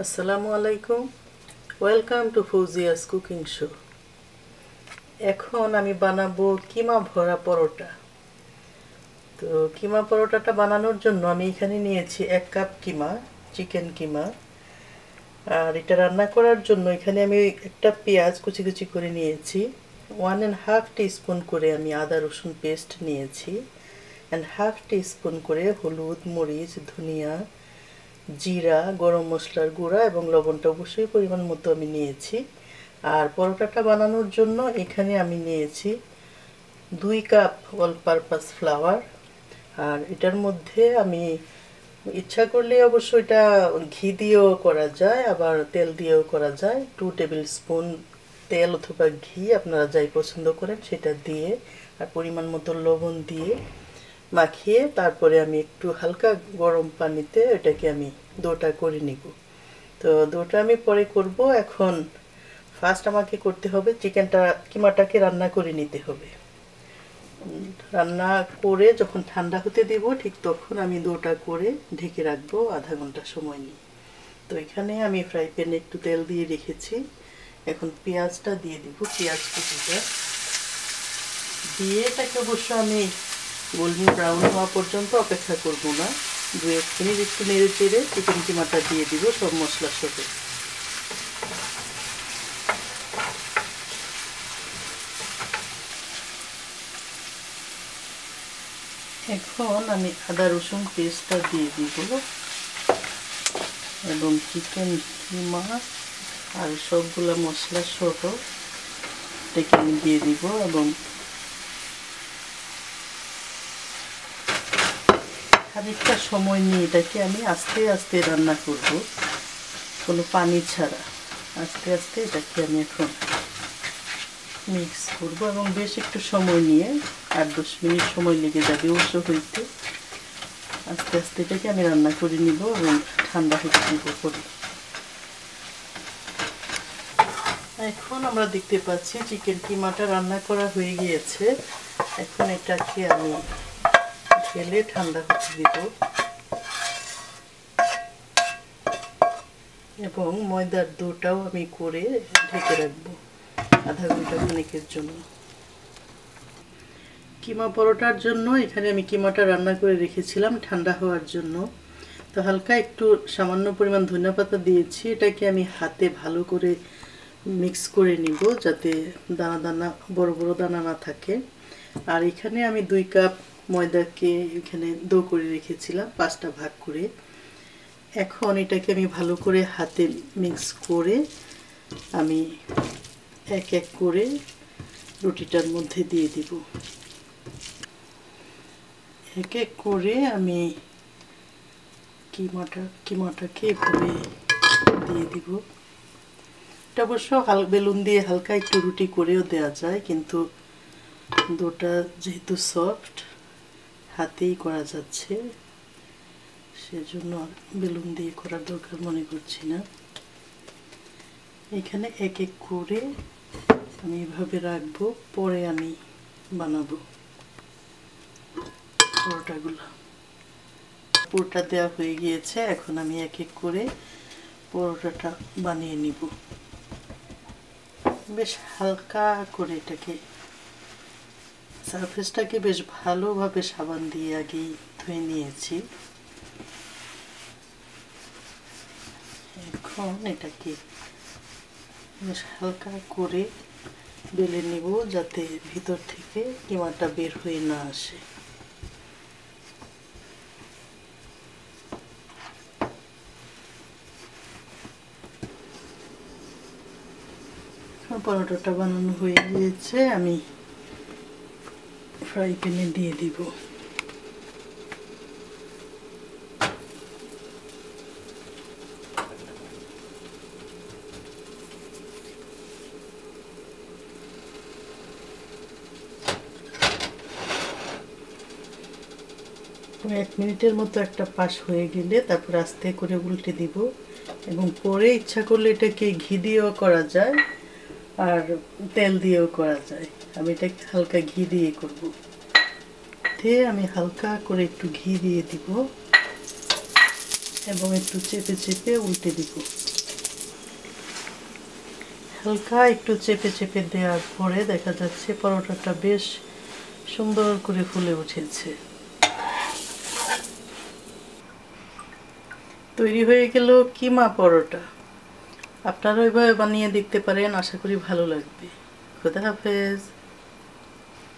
আসসালামু আলাইকুম, welcome to Fauzia's cooking show. এখন আমি বানাবো কিমা ভরা পরোটা। তো কিমা পরোটাটা বানানোর জন্য আমি এখানে নিয়েছি 1 কাপ কিমা, চিকেন কিমা। আর এটা রান্না করার জন্য এখানে আমি একটা পেঁয়াজ কুচি কুচি করে নিয়েছি, 1.5 টিস্পুন করে আমি আদা রসুন পেস্ট নিয়েছি, অ্যান্ড 1/2 টিস্পুন করে হলুদ, মরিচ, ধনিয়া, জিরা, গরম মশলার গুঁড়া এবং লবণটা অবশ্যই পরিমাণ মতো আমি নিয়েছি। আর পরোটাটা বানানোর জন্য এখানে আমি নিয়েছি 2 কাপ অল পারপাস ফ্লাওয়ার। আর এটার মধ্যে আমি ইচ্ছা করলে অবশ্য এটা ঘি দিয়েও করা যায়, আবার তেল দিয়েও করা যায়। 2 টেবিল স্পুন তেল অথবা ঘি আপনারা যাই পছন্দ করেন সেটা দিয়ে আর পরিমাণ মতো লবণ দিয়ে মাখিয়ে তারপরে আমি একটু হালকা গরম পানিতে এটাকে আমি ডোটা করে নিব। তো ডোটা আমি পরে করব। এখন ফার্স্ট আমাকে করতে হবে কিমাটাকে রান্না করে নিতে হবে। রান্না করে যখন ঠান্ডা হতে দেব ঠিক তখন আমি ডোটা করে ঢেকে রাখবো আধা ঘন্টা সময় নিয়ে। তো এখানে আমি ফ্রাই প্যানে একটু তেল দিয়ে রেখেছি। এখন পেঁয়াজটা দিয়ে দিব, পেঁয়াজ কুচিটা দিয়ে এটাকে অবশ্য আমি গোল্ডেন ব্রাউন হওয়া পর্যন্ত অপেক্ষা করব না, 2-1 মিনিট একটু নেড়ে চেড়ে চিকেন কিমাটা দিয়ে দিব সব মশলার সাথে। এখন আমি আদা রসুন পেস্টটা দিয়ে দিব এবং চিকেন কিমা আর সবগুলো মশলা সহ এটাকে আমি দিয়ে দিব এবং খানিকটা সময় নিয়ে এটাকে আমি আস্তে আস্তে রান্না করব, কোনো পানি ছাড়া। আস্তে আস্তে এটাকে আমি এখন মিক্স করব এবং বেশ একটু সময় নিয়ে 8-10 মিনিট সময় লেগে যাবে অবশ্য হইতে। আস্তে আস্তে এটাকে আমি রান্না করে নিব এবং ঠান্ডা হতে দিব করে। এখন আমরা দেখতে পাচ্ছি চিকেন কিমাটা রান্না করা হয়ে গিয়েছে। এখন এটাকে আমি ঢেলে ঠান্ডা হতে দিব এবং ময়দার ডোটাও আমি করে ঢেকে রাখবো আধা ঘন্টা খানেকের জন্য। কিমা পরোটার জন্য এখানে আমি কিমাটা রান্না করে রেখেছিলাম ঠান্ডা হওয়ার জন্য। তো হালকা একটু সামান্য পরিমাণ ধনিয়াপাতা দিয়েছি, এটাকে আমি হাতে ভালো করে মিক্স করে নিব যাতে দানা দানা বড় বড় দানা না থাকে। আর এখানে আমি 2 কাপ ময়দাকে এখানে ডো করে রেখেছিলাম 5টা ভাগ করে। এখন এটাকে আমি ভালো করে হাতে মিক্স করে আমি এক এক করে রুটিটার মধ্যে দিয়ে দিব। এক এক করে আমি কিমাটাকে এভাবে দিয়ে দিব। এটা অবশ্য বেলুন দিয়ে হালকা একটু রুটি করেও দেওয়া যায়, কিন্তু ডোটা যেহেতু সফট হাতেই করা যাচ্ছে সেজন্য বেলুন দিয়ে করার দরকার মনে করছি না। এখানে এক এক করে আমি এভাবে রাখবো, পরে আমি বানাবো পরোটাগুলো। পুরোটা দেওয়া হয়ে গিয়েছে, এখন আমি এক এক করে পরোটাটা বানিয়ে নিব। বেশ হালকা করে এটাকে সারফেসটাকে বেশ ভালোভাবে সাবান দিয়ে আগেই ধুয়ে নিয়েছি। এখন এটাকে বেশ হালকা করে বেলে নেব যাতে ভিতর থেকে কিমাটা বের হয়ে না আসে। পরোটাটা বানানো হয়ে গিয়েছে, আমি ফ্রাই প্যানে দিয়ে দিব। এক মিনিটের মতো একটা পাশ হয়ে গেলে তারপর আস্তে করে উল্টে দিব এবং পরে ইচ্ছা করলে এটাকে ঘি দিয়েও করা যায় আর তেল দিয়েও করা যায়। আমি এটাকে হালকা ঘি দিয়ে করব। আমি হালকা করে একটু ঘি দিয়ে দিব এবং একটু চেপে চেপে উল্টে দিব। হালকা একটু চেপে চেপে দেওয়ার পরে দেখা যাচ্ছে পরোটাটা বেশ সুন্দর করে ফুলে উঠেছে। তৈরি হয়ে গেল কিমা পরোটা। আপনারা ওইভাবে বানিয়ে দেখতে পারেন, আশা করি ভালো লাগবে। খোদা হাফেজ।